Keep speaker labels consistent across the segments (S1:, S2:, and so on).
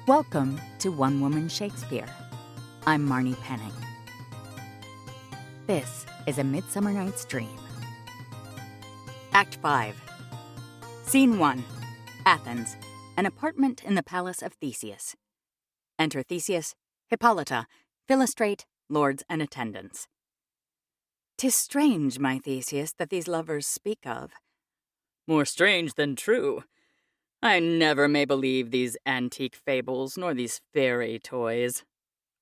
S1: Welcome to One Woman Shakespeare. I'm Marni Penning. This is A Midsummer Night's Dream. Act 5. Scene 1. Athens. An apartment in the palace of Theseus. Enter Theseus, Hippolyta, Philostrate, lords and attendants. 'Tis strange, my Theseus, that these lovers speak of.
S2: More strange than true. I never may believe these antique fables, nor these fairy toys.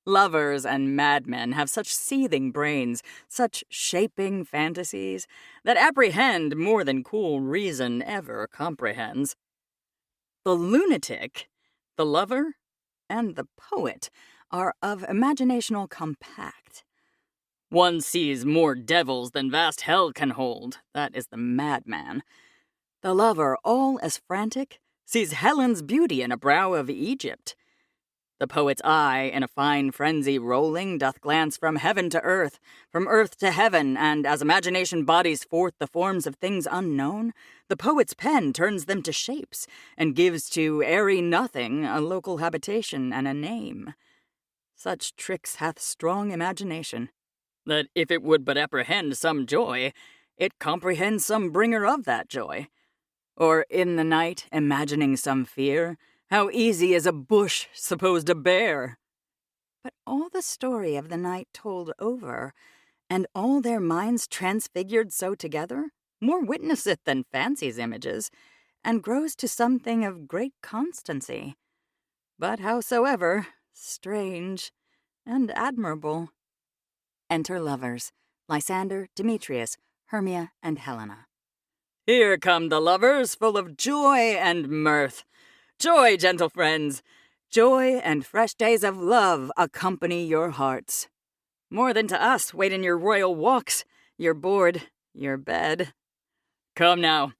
S2: Lovers and madmen have such seething brains, such shaping fantasies, that apprehend more than cool reason ever comprehends. The lunatic, the lover, and the poet are of imaginational compact. One sees more devils than vast hell can hold. That is the madman. The lover, all as frantic, sees Helen's beauty in a brow of Egypt. The poet's eye, in a fine frenzy rolling, doth glance from heaven to earth, from earth to heaven, and as imagination bodies forth the forms of things unknown, the poet's pen turns them to shapes, and gives to airy nothing a local habitation and a name. Such tricks hath strong imagination, that if it would but apprehend some joy, it comprehends some bringer of that joy. Or in the night, imagining some fear, how easy is a bush supposed a bear. But all the story of the night told over, and all their minds transfigured so together, more witnesseth than fancy's images, and grows to something of great constancy. But howsoever, strange and admirable. Enter lovers, Lysander, Demetrius, Hermia, and Helena. Here come the lovers, full of joy and mirth. Joy, gentle friends, joy and fresh days of love accompany your hearts. More than to us wait in your royal walks, your board, your bed. Come now,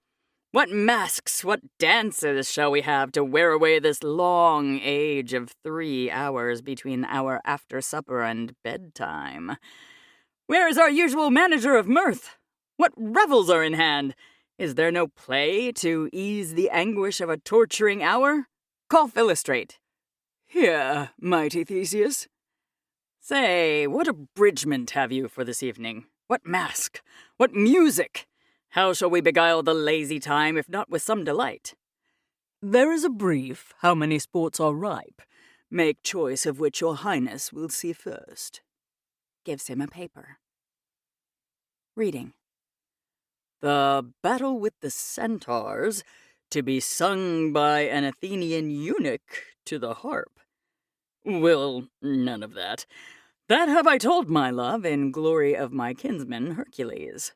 S2: what masks, what dances shall we have to wear away this long age of 3 hours between our after-supper and bedtime? Where is our usual manager of mirth? What revels are in hand? Is there no play to ease the anguish of a torturing hour? Call Philostrate.
S3: Here, mighty Theseus.
S2: Say, what abridgment have you for this evening? What masque? What music? How shall we beguile the lazy time, if not with some delight?
S3: There is a brief, how many sports are ripe. Make choice of which your highness will see first.
S1: Gives him a paper. Reading.
S2: The battle with the centaurs, to be sung by an Athenian eunuch to the harp. Well, none of that. That have I told, my love, in glory of my kinsman Hercules.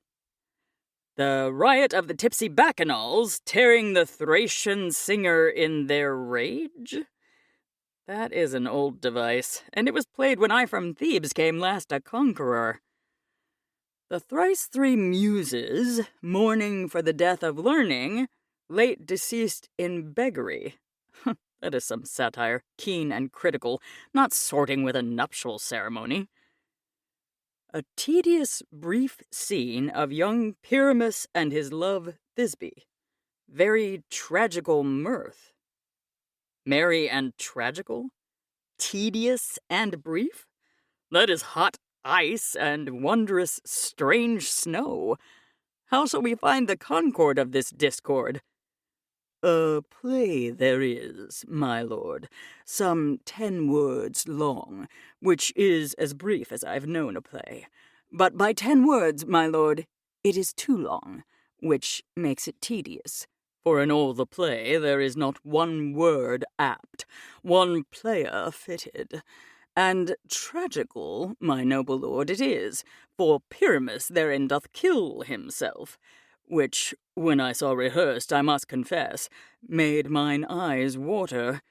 S2: The riot of the tipsy bacchanals, tearing the Thracian singer in their rage? That is an old device, and it was played when I from Thebes came last a conqueror. The thrice 3 muses, mourning for the death of learning, late deceased in beggary. That is some satire, keen and critical, not sorting with a nuptial ceremony. A tedious, brief scene of young Pyramus and his love Thisbe. Very tragical mirth. Merry and tragical? Tedious and brief? That is hot ice and wondrous strange snow. How shall we find the concord of this discord?
S3: A play there is, my lord, some 10 words long, which is as brief as I've known a play. But by 10 words, my lord, it is too long, which makes it tedious. For in all the play there is not 1 word apt, 1 player fitted. And tragical, my noble lord, it is, for Pyramus therein doth kill himself, which, when I saw rehearsed, I must confess, made mine eyes water,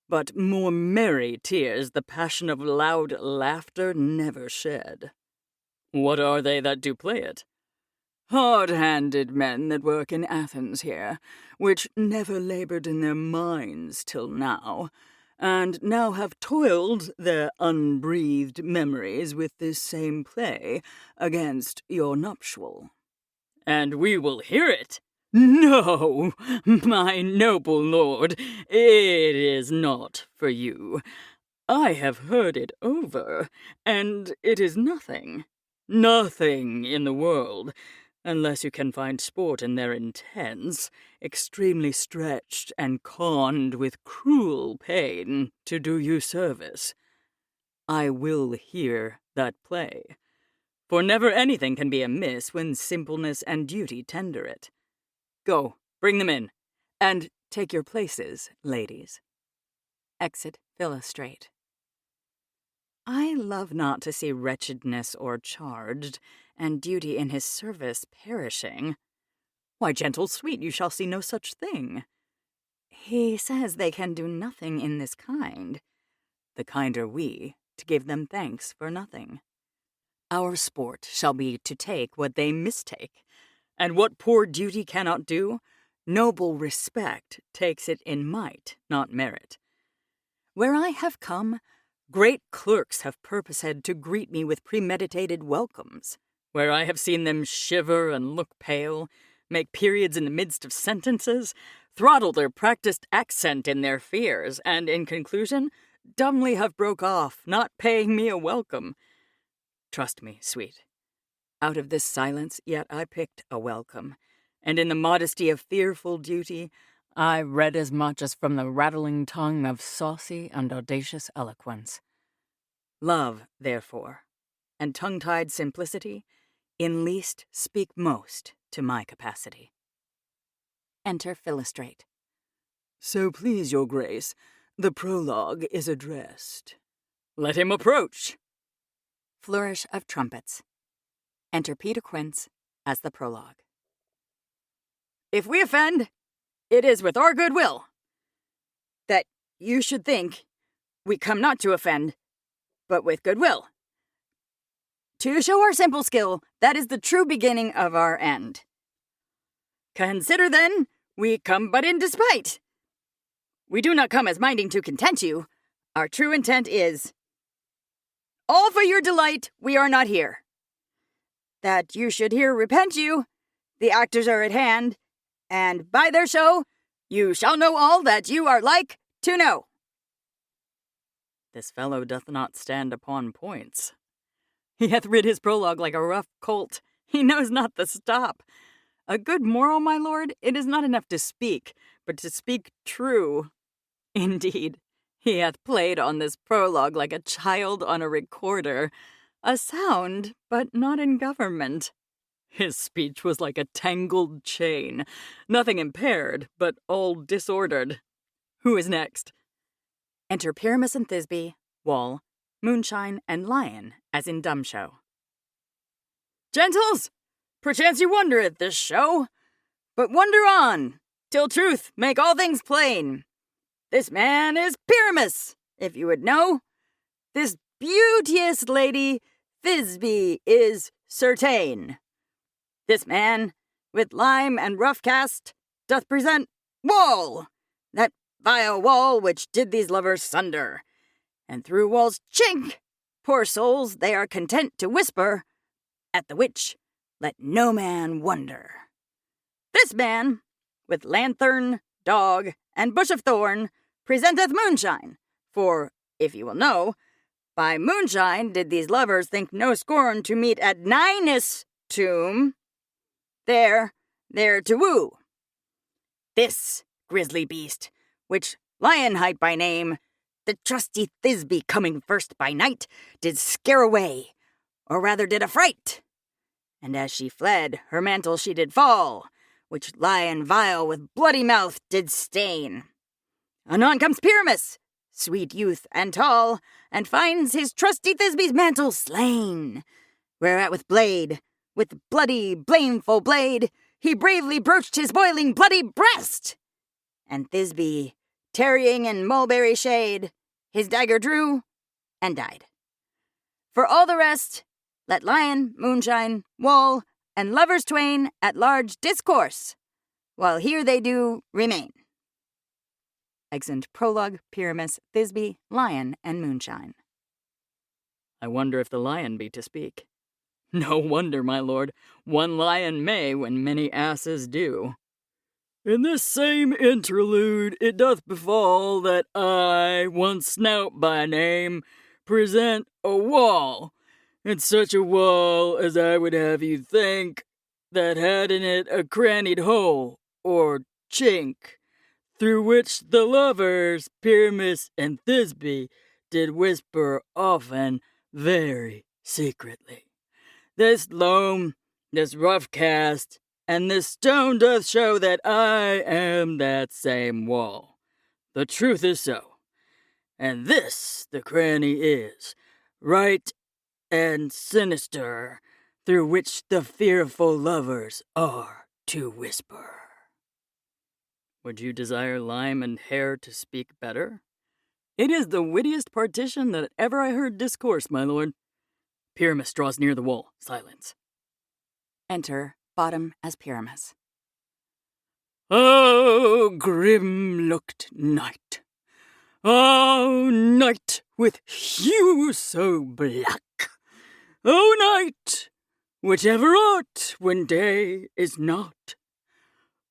S3: but more merry tears the passion of loud laughter never shed.
S2: What are they that do play it?
S3: Hard-handed men that work in Athens here, which never laboured in their minds till now, and now have toiled their unbreathed memories with this same play against your nuptial.
S2: And we will hear it.
S3: No, my noble lord, it is not for you. I have heard it over, and it is nothing. Nothing in the world, unless you can find sport in their intense, extremely stretched and conned with cruel pain to do you service. I will hear that play, for never anything can be amiss when simpleness and duty tender it. Go, bring them in, and take your places, ladies.
S1: Exit Illustrate.
S2: I love not to see wretchedness o'ercharged, and duty in his service perishing.
S3: Why, gentle sweet, you shall see no such thing.
S2: He says they can do nothing in this kind.
S3: The kind are we, to give them thanks for nothing. Our sport shall be to take what they mistake, and what poor duty cannot do, noble respect takes it in might, not merit. Where I have come, great clerks have purposed to greet me with premeditated welcomes. Where I have seen them shiver and look pale, make periods in the midst of sentences, throttle their practiced accent in their fears, and, in conclusion, dumbly have broke off, not paying me a welcome. Trust me, sweet. Out of this silence yet I picked a welcome, and in the modesty of fearful duty, I read as much as from the rattling tongue of saucy and audacious eloquence. Love, therefore, and tongue-tied simplicity, in least speak most to my capacity.
S1: Enter Illustrate.
S3: So please your grace, the prologue is addressed. Let him approach.
S1: Flourish of trumpets. Enter Peter Quince as the prologue.
S2: If we offend, it is with our good will. That you should think we come not to offend, but with good will. To show our simple skill, that is the true beginning of our end. Consider, then, we come but in despite. We do not come as minding to content you. Our true intent is, all for your delight, we are not here. That you should here repent you, the actors are at hand, and by their show, you shall know all that you are like to know.
S3: This fellow doth not stand upon points. He hath rid his prologue like a rough colt. He knows not the stop. A good moral, my lord, it is not enough to speak, but to speak true. Indeed, he hath played on this prologue like a child on a recorder, a sound, but not in government. His speech was like a tangled chain, nothing impaired, but all disordered. Who is next?
S1: Enter Pyramus and Thisbe, Wall, Moonshine, and Lion, as in dumb show.
S2: Gentles, perchance you wonder at this show, but wonder on, till truth make all things plain. This man is Pyramus, if you would know. This beauteous lady, Thisbe, is certain. This man, with lime and rough cast, doth present Wall, that vile wall which did these lovers sunder. And through Wall's chink, poor souls, they are content to whisper, at the which let no man wonder. This man, with lanthorn, dog, and bush of thorn, presenteth Moonshine, for, if you will know, by moonshine did these lovers think no scorn to meet at Ninus' tomb, there to woo. This grisly beast, which Lion hight by name, the trusty Thisbe coming first by night, did scare away, or rather did affright. And as she fled, her mantle she did fall, which Lion vile with bloody mouth did stain. Anon comes Pyramus, sweet youth and tall, and finds his trusty Thisbe's mantle slain, whereat with bloody, blameful blade, he bravely broached his boiling bloody breast. And Thisbe, tarrying in mulberry shade, his dagger drew and died. For all the rest, let Lion, Moonshine, Wall, and lovers twain at large discourse, while here they do remain. Exeunt prologue, Pyramus, Thisbe, Lion, and Moonshine.
S3: I wonder if the lion be to speak. No wonder, my lord, one lion may when many asses do. In this same interlude it doth befall that I, one Snout by name, present a wall, and such a wall as I would have you think, that had in it a crannied hole, or chink, through which the lovers, Pyramus and Thisbe, did whisper often, very secretly. This loam, this rough cast, and this stone doth show that I am that same wall. The truth is so. And this the cranny is, right and sinister, through which the fearful lovers are to whisper. Would you desire Lime and Hare to speak better? It is the wittiest partition that ever I heard discourse, my lord. Pyramus draws near the wall. Silence.
S1: Enter Bottom as Pyramus.
S3: Oh, grim-looked night! Oh, night with hue so black! Oh, night, whichever art when day is not!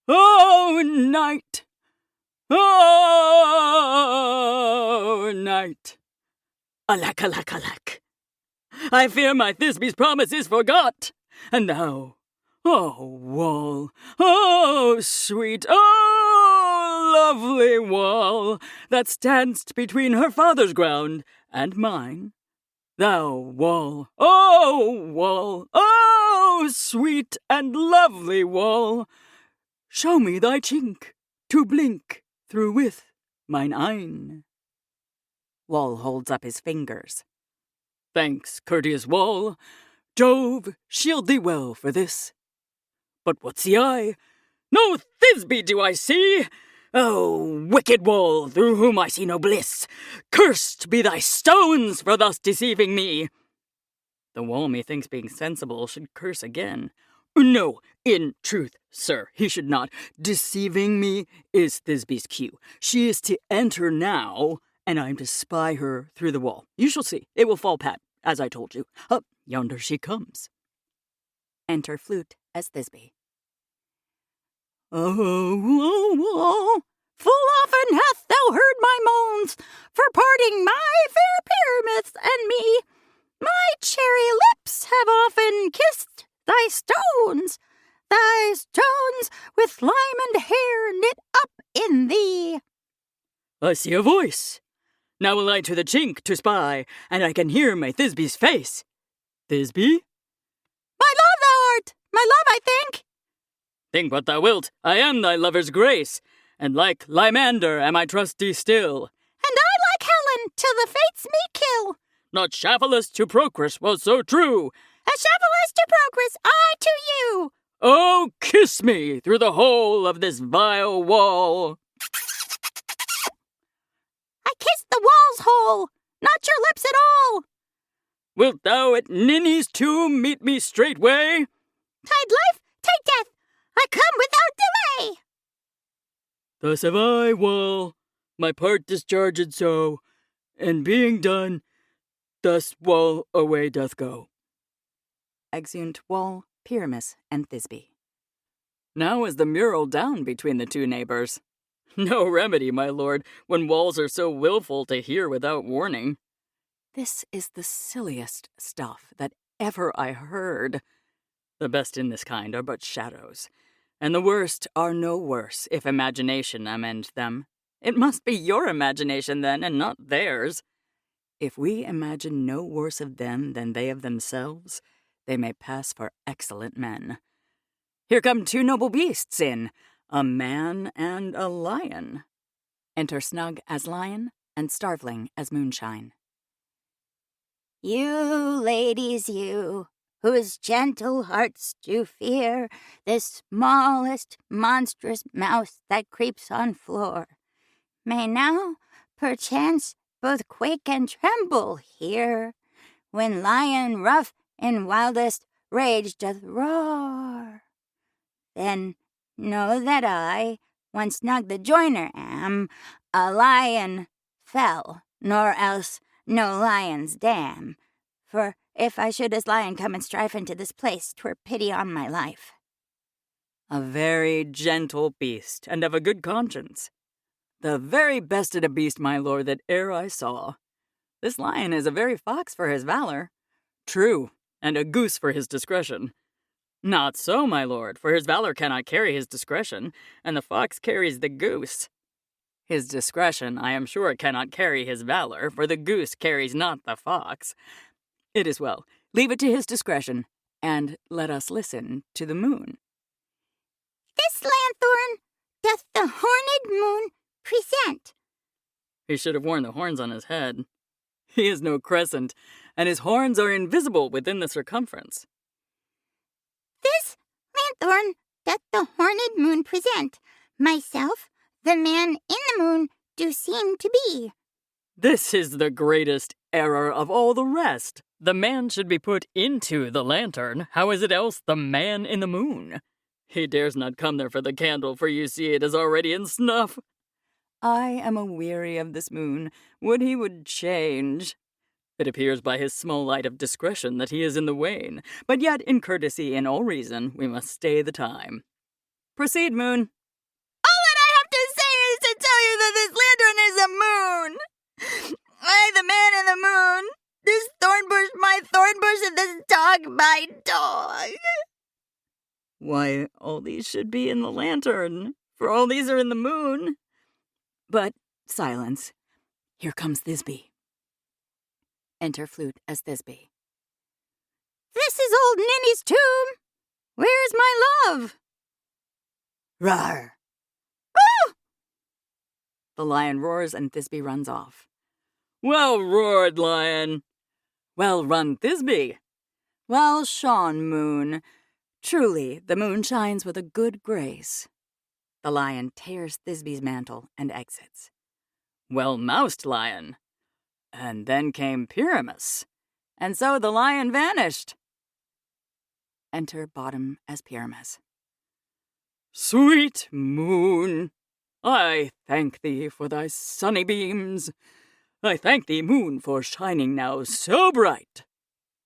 S3: Oh, night! Oh, night! Alack, alack, alack! I fear my Thisbe's promise is forgot, and thou, oh, wall, oh, sweet, oh, lovely wall, that standst between her father's ground and mine, thou wall, oh, sweet and lovely wall, show me thy chink to blink through with mine eyne.
S1: Wall holds up his fingers.
S3: Thanks, courteous wall. Jove shield thee well for this. But what see I? No Thisbe do I see! Oh, wicked wall, through whom I see no bliss! Cursed be thy stones for thus deceiving me! The wall, methinks, being sensible, should curse again. No, in truth, sir, he should not. Deceiving me is Thisbe's cue. She is to enter now, and I am to spy her through the wall. You shall see. It will fall pat, as I told you. Up, yonder she comes.
S1: Enter Flute as Thisbe.
S4: Oh, full often hast thou heard my moans for parting my fair Pyramus and me. My cherry lips have often kissed thy stones with lime and hair knit up in thee.
S3: I see a voice. Now will I to the chink to spy, and I can hear my Thisbe's face. Thisbe?
S4: My love thou art, my love, I think.
S3: Think what thou wilt, I am thy lover's grace, and like Lymander am I trusty still.
S4: And I like Helen, till the fates me kill.
S3: Not Shaphalus to Procrus was so true.
S4: As Shaphalus to Procrus, I to you.
S3: Oh, kiss me through the hole of this vile wall.
S4: I kissed the wall's hole, not your lips at all.
S3: Wilt thou at Ninny's tomb meet me straightway?
S4: Tide life, tide death, I come without delay.
S3: Thus have I, wall, my part discharged so, and being done, thus wall away doth go.
S1: Exeunt Wall, Pyramus, and Thisbe.
S2: Now is the mural down between the two neighbors. No remedy, my lord, when walls are so willful to hear without warning.
S1: This is the silliest stuff that ever I heard.
S2: The best in this kind are but shadows, and the worst are no worse if imagination amend them. It must be your imagination, then, and not theirs.
S1: If we imagine no worse of them than they of themselves, they may pass for excellent men. Here come two noble beasts in, a man and a lion. Enter Snug as Lion and Starveling as Moonshine.
S4: You, ladies, you, whose gentle hearts do fear the smallest monstrous mouse that creeps on floor, may now, perchance, both quake and tremble here, when lion rough in wildest rage doth roar. Then know that I, one Snug the joiner am, a lion fell, nor else no lion's dam. For if I should as lion come and strife into this place, 'twere pity on my life.
S2: A very gentle beast, and of a good conscience. The very best of a beast, my lord, that e'er I saw. This lion is a very fox for his valor. True, and a goose for his discretion. Not so, my lord, for his valor cannot carry his discretion, and the fox carries the goose. His discretion, I am sure, cannot carry his valor, for the goose carries not the fox. It is well. Leave it to his discretion, and let us listen to the moon.
S4: This lanthorn doth the horned moon present.
S2: He should have worn the horns on his head. He is no crescent, and his horns are invisible within the circumference.
S4: This lanthorn doth the horned moon present. Myself, the man in the moon, do seem to be.
S2: This is the greatest error of all the rest. The man should be put into the lantern. How is it else the man in the moon? He dares not come there for the candle, for you see it is already in snuff. I am aweary of this moon. Would he would change. It appears by his small light of discretion that he is in the wane, but yet in courtesy and all reason we must stay the time. Proceed, moon.
S4: All that I have to say is to tell you that this lantern is a moon. I, the man in the moon. This thorn bush, my thorn bush, and this dog, my dog.
S2: Why, all these should be in the lantern, for all these are in the moon. But silence. Here comes Thisbe. Enter flute as Thisbe.
S4: This is old Ninny's tomb. Where is my love?
S2: Rawr!
S4: Oh!
S2: The lion roars and Thisbe runs off. Well roared, lion! Well run, Thisbe! Well shone, moon! Truly, the moon shines with a good grace. The lion tears Thisbe's mantle and exits. Well moused, lion! And then came Pyramus, and so the lion vanished. Enter bottom as Pyramus. Sweet moon, I thank thee for thy sunny beams. I thank thee, moon, for shining now so bright.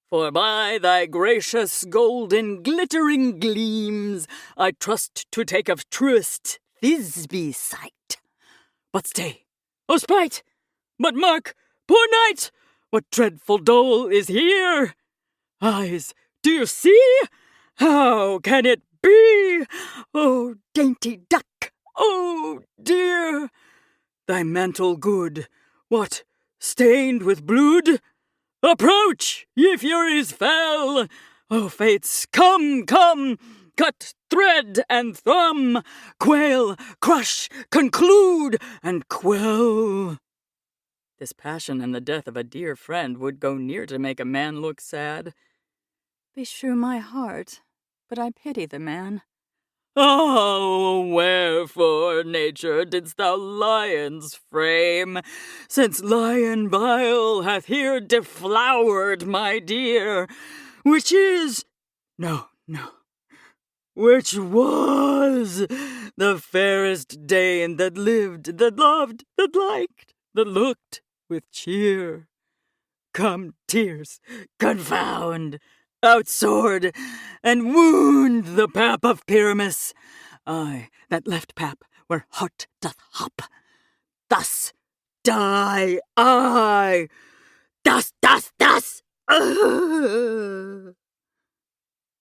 S2: For by thy gracious golden glittering gleams I trust to take of truest Thisbe's sight. But stay, O sprite! But mark, poor knight, what dreadful dole is here? Eyes, do you see? How can it be? Oh, dainty duck, oh dear! Thy mantle good, what, stained with blood? Approach, ye furies fell! O fates, come, come! Cut, thread, and thrum! Quail, crush, conclude, and quell! This passion and the death of a dear friend would go near to make a man look sad. Beshrew my heart, but I pity the man. Oh, wherefore, nature, didst thou lions frame, since lion bile hath here deflowered my dear, which is, no, which was the fairest Dane that lived, that loved, that liked, that looked with cheer. Come, tears, confound, outsword, and wound the pap of Pyramus. Aye, that left pap where heart doth hop. Thus die I. Thus.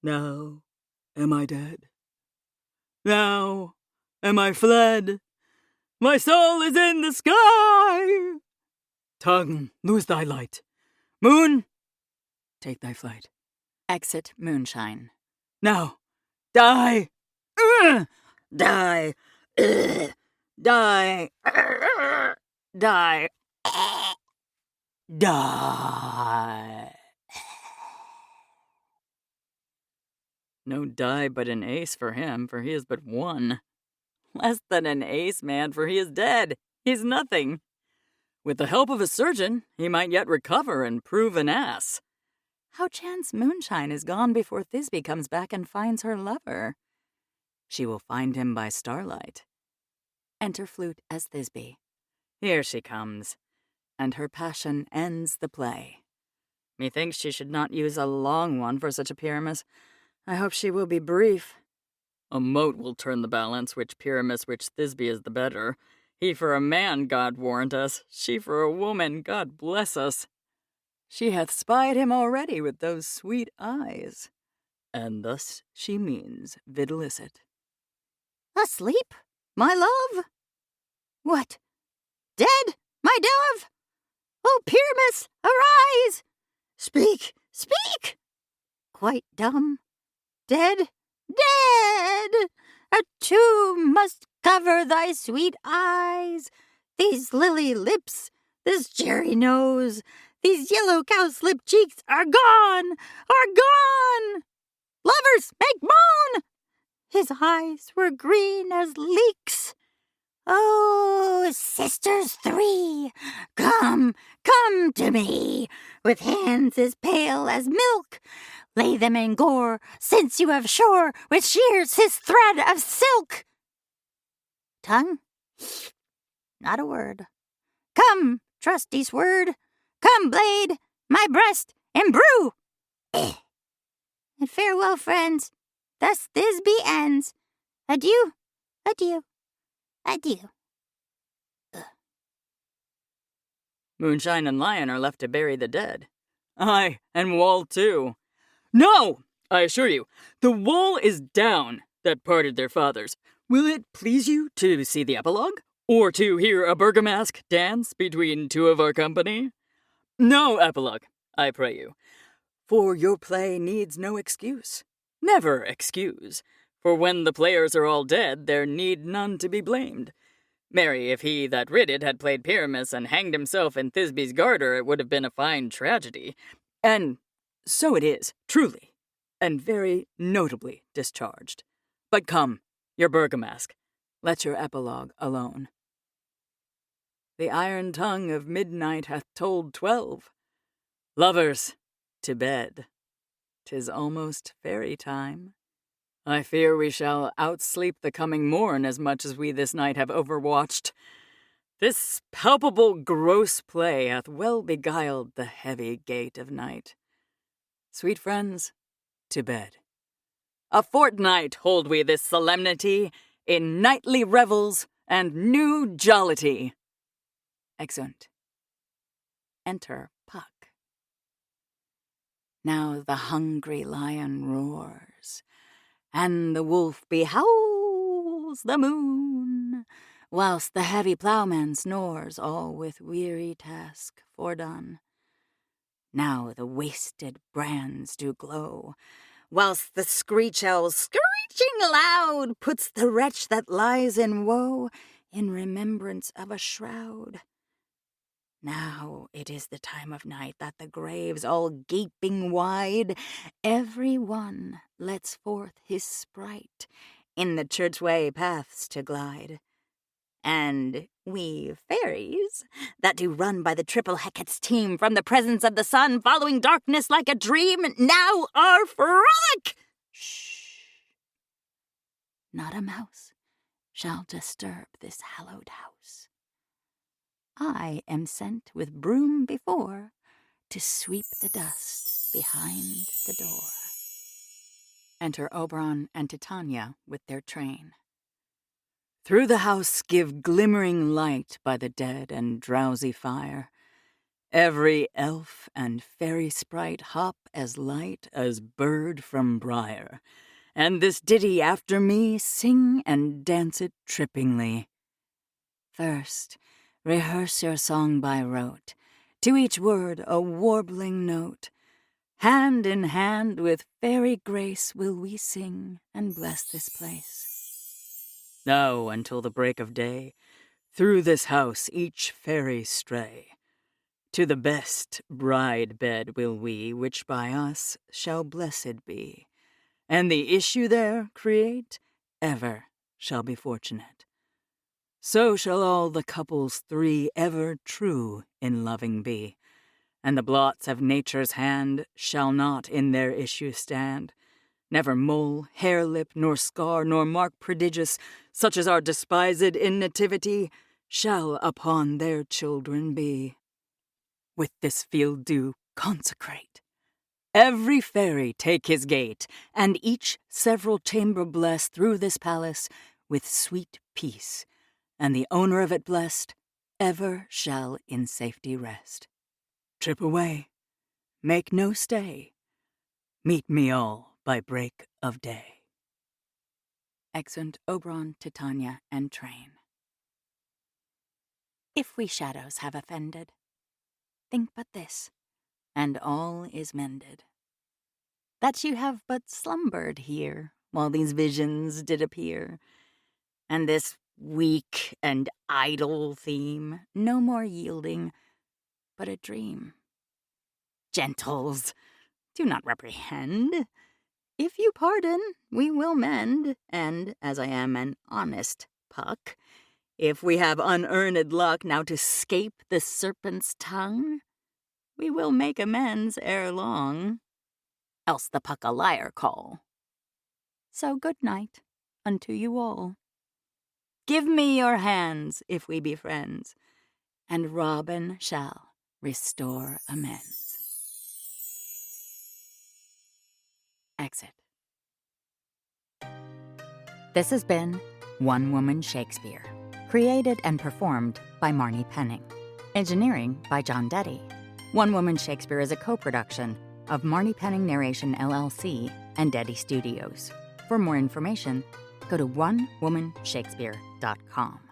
S2: Now am I dead. Now am I fled. My soul is in the sky. Tongue, lose thy light. Moon, take thy flight. Exit moonshine. Now, die! Die! Die! Die! Die! No die but an ace for him, for he is but one. Less than an ace, man, for he is dead. He's nothing. With the help of a surgeon, he might yet recover and prove an ass. How chance moonshine is gone before Thisbe comes back and finds her lover? She will find him by starlight. Enter flute as Thisbe. Here she comes, and her passion ends the play. Methinks she should not use a long one for such a Pyramus. I hope she will be brief. A mote will turn the balance, which Pyramus, which Thisbe is the better. He for a man, God warrant us. She for a woman, God bless us.
S3: She hath spied him already with those sweet eyes. And thus she means videlicet.
S4: Asleep, my love? What? Dead, my dove? Oh, Pyramus, arise! Speak, speak! Quite dumb? Dead? Dead! A tomb must cover thy sweet eyes. These lily lips, this cherry nose, these yellow cowslip cheeks are gone, are gone! Lovers, make moan! His eyes were green as leeks. Oh, sisters three, come, come to me, with hands as pale as milk. Lay them in gore, since you have shore, which shears his thread of silk. Tongue? Not a word. Come, trusty sword, come, blade, my breast imbrue. And farewell, friends, thus Thisbe ends. Adieu, adieu. Adieu.
S2: Moonshine and Lion are left to bury the dead.
S3: Aye, and Wall too.
S2: No! I assure you, the wall is down that parted their fathers. Will it please you to see the epilogue? Or to hear a bergamask dance between two of our company? No epilogue, I pray you.
S3: For your play needs no excuse.
S2: Never excuse. For when the players are all dead, there need none to be blamed. Marry, if he that writ it had played Pyramus and hanged himself in Thisbe's garter, it would have been a fine tragedy.
S3: And so it is, truly, and very notably discharged. But come, your bergamask, let your epilogue alone. The iron tongue of midnight hath told 12. Lovers, to bed. 'Tis almost fairy time. I fear we shall outsleep the coming morn as much as we this night have overwatched. This palpable gross play hath well beguiled the heavy gait of night. Sweet friends, to bed. A fortnight hold we this solemnity in nightly revels and new jollity. Exeunt. Enter Puck. Now the hungry lion roars, and the wolf behowls the moon, whilst the heavy ploughman snores, all with weary task fordone. Now the wasted brands do glow, whilst the screech owl, screeching loud, puts the wretch that lies in woe in remembrance of a shroud. Now it is the time of night that the graves, all gaping wide, every one lets forth his sprite in the churchway paths to glide. And we fairies, that do run by the triple Hecate's team from the presence of the sun, following darkness like a dream, now are frolic! Shh! Not a mouse shall disturb this hallowed house. I am sent with broom before to sweep the dust behind the door. Enter Oberon and Titania with their train. Through the house give glimmering light by the dead and drowsy fire. Every elf and fairy sprite hop as light as bird from briar, and this ditty after me sing and dance it trippingly. First, rehearse your song by rote, to each word a warbling note. Hand in hand with fairy grace will we sing and bless this place. Now until the break of day, through this house each fairy stray. To the best bride bed will we, which by us shall blessed be, and the issue there create ever shall be fortunate. So shall all the couples three ever true in loving be, and the blots of nature's hand shall not in their issue stand. Never mole, hair lip, nor scar, nor mark prodigious, such as are despised in nativity, shall upon their children be. With this field do consecrate every fairy take his gate, and each several chamber bless through this palace with sweet peace, and the owner of it blessed ever shall in safety rest. Trip away, make no stay, meet me all by break of day. Exeunt Oberon, Titania, and Train.
S1: If we shadows have offended, think but this, and all is mended. That you have but slumbered here, while these visions did appear, and this weak and idle theme no more yielding, but a dream. Gentles, do not reprehend. If you pardon, we will mend, and, as I am an honest Puck, if we have unearned luck now to scape the serpent's tongue, we will make amends ere long, else the Puck a liar call. So good night unto you all. Give me your hands, if we be friends, and Robin shall restore amends. Exit. This has been One Woman Shakespeare, created and performed by Marni Penning. Engineering by John Deddy. One Woman Shakespeare is a co-production of Marni Penning Narration LLC and Deddy Studios. For more information, go to onewomanshakespeare.com.